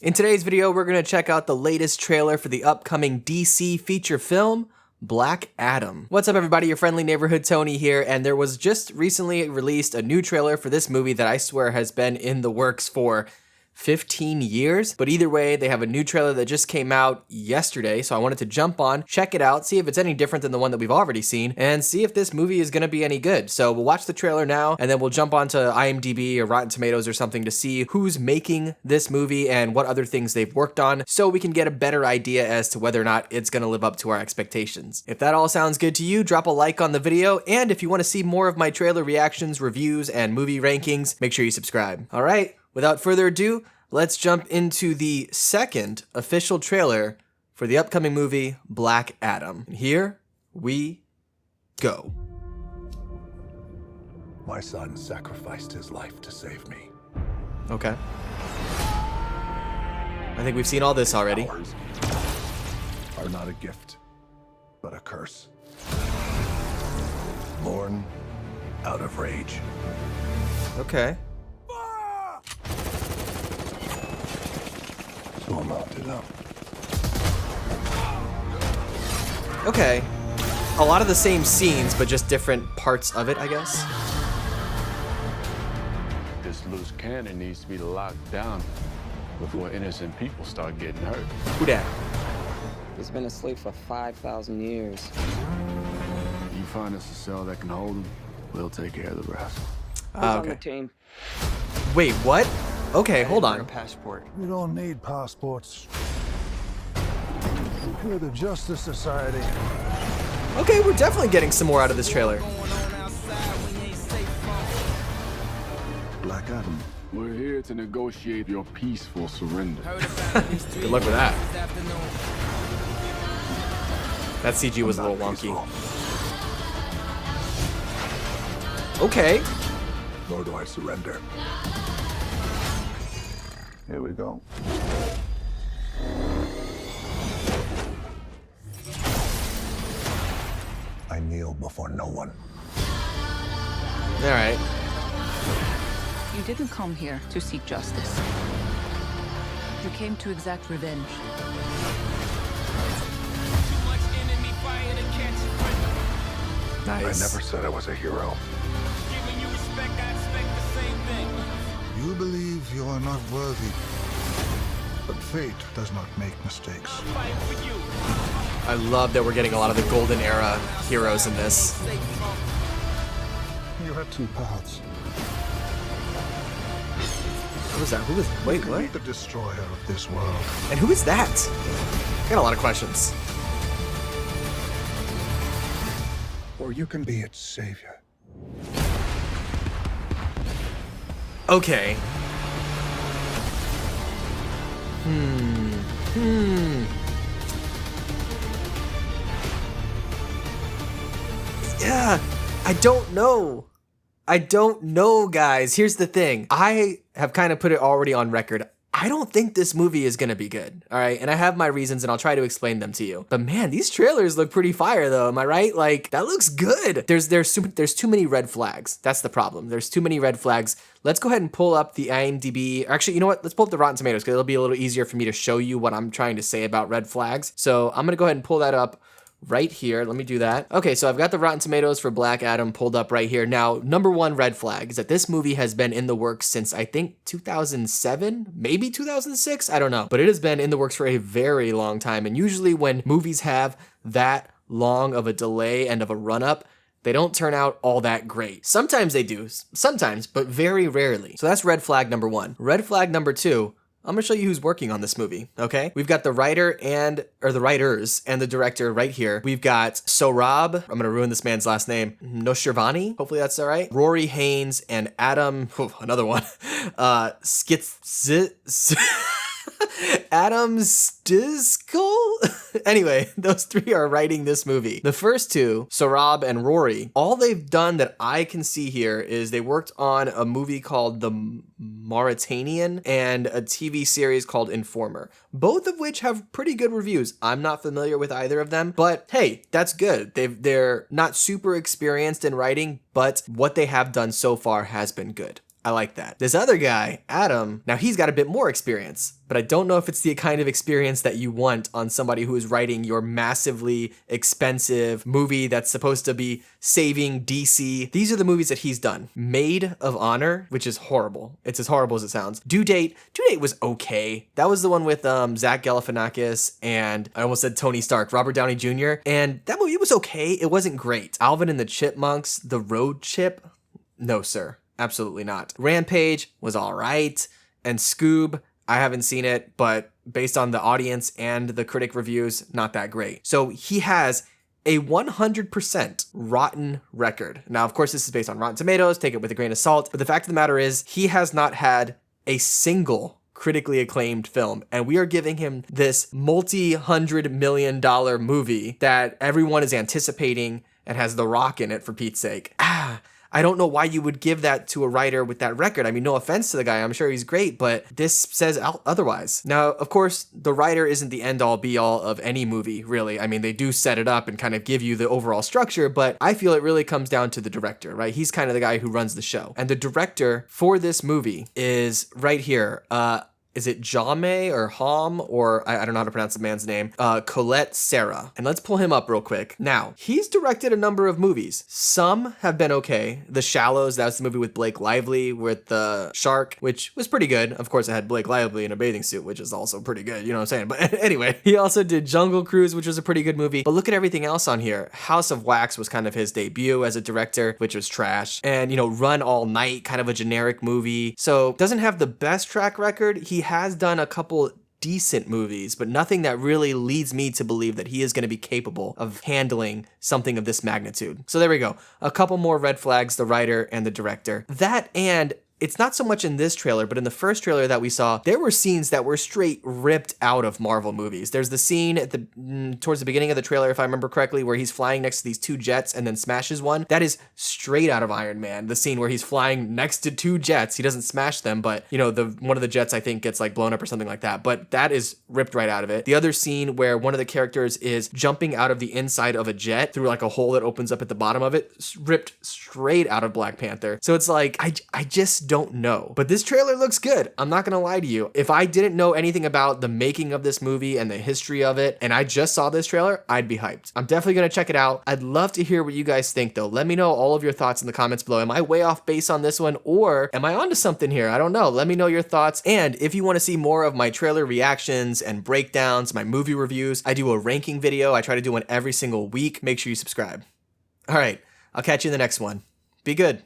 In today's video, we're going to check out the latest trailer for the upcoming DC feature film, Black Adam. What's up everybody, your friendly neighborhood Tony here, and there was just recently released a new trailer for this movie that I swear has been in the works for 15 years, but either way, they have a new trailer that just came out yesterday, so I wanted to jump on, check it out, see if it's any different than the one that we've already seen, and see if this movie is gonna be any good. So we'll watch the trailer now, and then we'll jump onto IMDb or Rotten Tomatoes or something to see who's making this movie and what other things they've worked on, so we can get a better idea as to whether or not it's gonna live up to our expectations. If that all sounds good to you, drop a like on the video, and if you wanna see more of my trailer reactions, reviews, and movie rankings, make sure you subscribe. All right. Without further ado, let's jump into the second official trailer for the upcoming movie, Black Adam. And here we go. My son sacrificed his life to save me. Okay. I think we've seen all this already. Powers are not a gift, but a curse. Born out of rage. Okay. So mounted up. Okay. A lot of the same scenes, but just different parts of it, I guess. This loose cannon needs to be locked down before innocent people start getting hurt. Who dat? He's been asleep for 5,000 years. You find us a cell that can hold him, we'll take care of the rest. Who's on Okay. the team? Wait, what? Okay, hold Bring a on. passport. We don't need passports. We're the Justice Society. Okay, we're definitely getting some more out of this trailer. Black Adam. We're here to negotiate your peaceful surrender. Good luck with that. That CG was a little wonky. Okay. Nor do I surrender. Here we go. I kneel before no one. All right. You didn't come here to seek justice. You came to exact revenge. Nice. I never said I was a hero. You believe you are not worthy, but fate does not make mistakes. I love that we're getting a lot of the golden era heroes in this. You had two paths. Who was that? Who was? Wait, You can what? be the destroyer of this world. And who is that? I got a lot of questions. Or you can be its savior. Okay. Yeah, I don't know. I don't know, guys. Here's the thing. I have kind of put it already on record. I don't think this movie is gonna be good, all right? And I have my reasons and I'll try to explain them to you. But man, these trailers look pretty fire though, am I right? Like, that looks good. There's too many red flags. That's the problem. There's too many red flags. Let's go ahead and pull up the IMDb. Actually, you know what? Let's pull up the Rotten Tomatoes because it'll be a little easier for me to show you what I'm trying to say about red flags. So I'm gonna go ahead and pull that up right here. Let me do that. Okay, so I've got the Rotten Tomatoes for Black Adam pulled up right here. Now, number one red flag is that this movie has been in the works since I think 2007, maybe 2006, I don't know. But it has been in the works for a very long time. And usually when movies have that long of a delay and of a run-up, they don't turn out all that great. Sometimes they do, sometimes, but very rarely. So that's red flag number one. Red flag number two, I'm gonna show you who's working on this movie, okay? We've got the writers and the director right here. We've got Sorab, I'm gonna ruin this man's last name, Noshirvani, hopefully that's all right. Rory Haynes and Adam, another one, Adam Stiskell? Anyway, those three are writing this movie. The first two, Sorab and Rory, all they've done that I can see here is they worked on a movie called The Mauritanian and a TV series called Informer, both of which have pretty good reviews. I'm not familiar with either of them, but hey, that's good. They're not super experienced in writing, but what they have done so far has been good. I like that. This other guy, Adam, now he's got a bit more experience, but I don't know if it's the kind of experience that you want on somebody who is writing your massively expensive movie that's supposed to be saving DC. These are the movies that he's done. Maid of Honor, which is horrible. It's as horrible as it sounds. Due Date was okay. That was the one with Zach Galifianakis and I almost said Tony Stark, Robert Downey Jr. And that movie was okay. It wasn't great. Alvin and the Chipmunks, The Road Chip, no sir. Absolutely not. Rampage was all right. And Scoob, I haven't seen it, but based on the audience and the critic reviews, not that great. So he has a 100% rotten record. Now, of course, this is based on Rotten Tomatoes. Take it with a grain of salt. But the fact of the matter is, he has not had a single critically acclaimed film. And we are giving him this multi-$100 million movie that everyone is anticipating and has The Rock in it, for Pete's sake. I don't know why you would give that to a writer with that record. I mean, no offense to the guy. I'm sure he's great, but this says otherwise. Now, of course, the writer isn't the end all be all of any movie, really. I mean, they do set it up and kind of give you the overall structure, but I feel it really comes down to the director, right? He's kind of the guy who runs the show. And the director for this movie is right here. Is it Jaume or Hom, or I don't know how to pronounce the man's name, Collet-Serra. And let's pull him up real quick. Now, he's directed a number of movies. Some have been okay. The Shallows, that was the movie with Blake Lively with the shark, which was pretty good. Of course, it had Blake Lively in a bathing suit, which is also pretty good, you know what I'm saying? But anyway, he also did Jungle Cruise, which was a pretty good movie. But look at everything else on here. House of Wax was kind of his debut as a director, which was trash. And, you know, Run All Night, kind of a generic movie. So, doesn't have the best track record. He has done a couple decent movies, but nothing that really leads me to believe that he is going to be capable of handling something of this magnitude. So there we go. A couple more red flags, the writer and the director. That, and it's not so much in this trailer, but in the first trailer that we saw, there were scenes that were straight ripped out of Marvel movies. There's the scene at towards the beginning of the trailer, if I remember correctly, where he's flying next to these two jets and then smashes one. That is straight out of Iron Man. The scene where he's flying next to two jets. He doesn't smash them, but you know, one of the jets I think gets like blown up or something like that. But that is ripped right out of it. The other scene where one of the characters is jumping out of the inside of a jet through like a hole that opens up at the bottom of it, ripped straight out of Black Panther. So it's like, I just don't know. But this trailer looks good. I'm not gonna lie to you. If I didn't know anything about the making of this movie and the history of it, and I just saw this trailer, I'd be hyped. I'm definitely gonna check it out. I'd love to hear what you guys think though. Let me know all of your thoughts in the comments below. Am I way off base on this one, or am I onto something here? I don't know. Let me know your thoughts. And if you want to see more of my trailer reactions and breakdowns, my movie reviews, I do a ranking video. I try to do one every single week. Make sure you subscribe. All right, I'll catch you in the next one. Be good.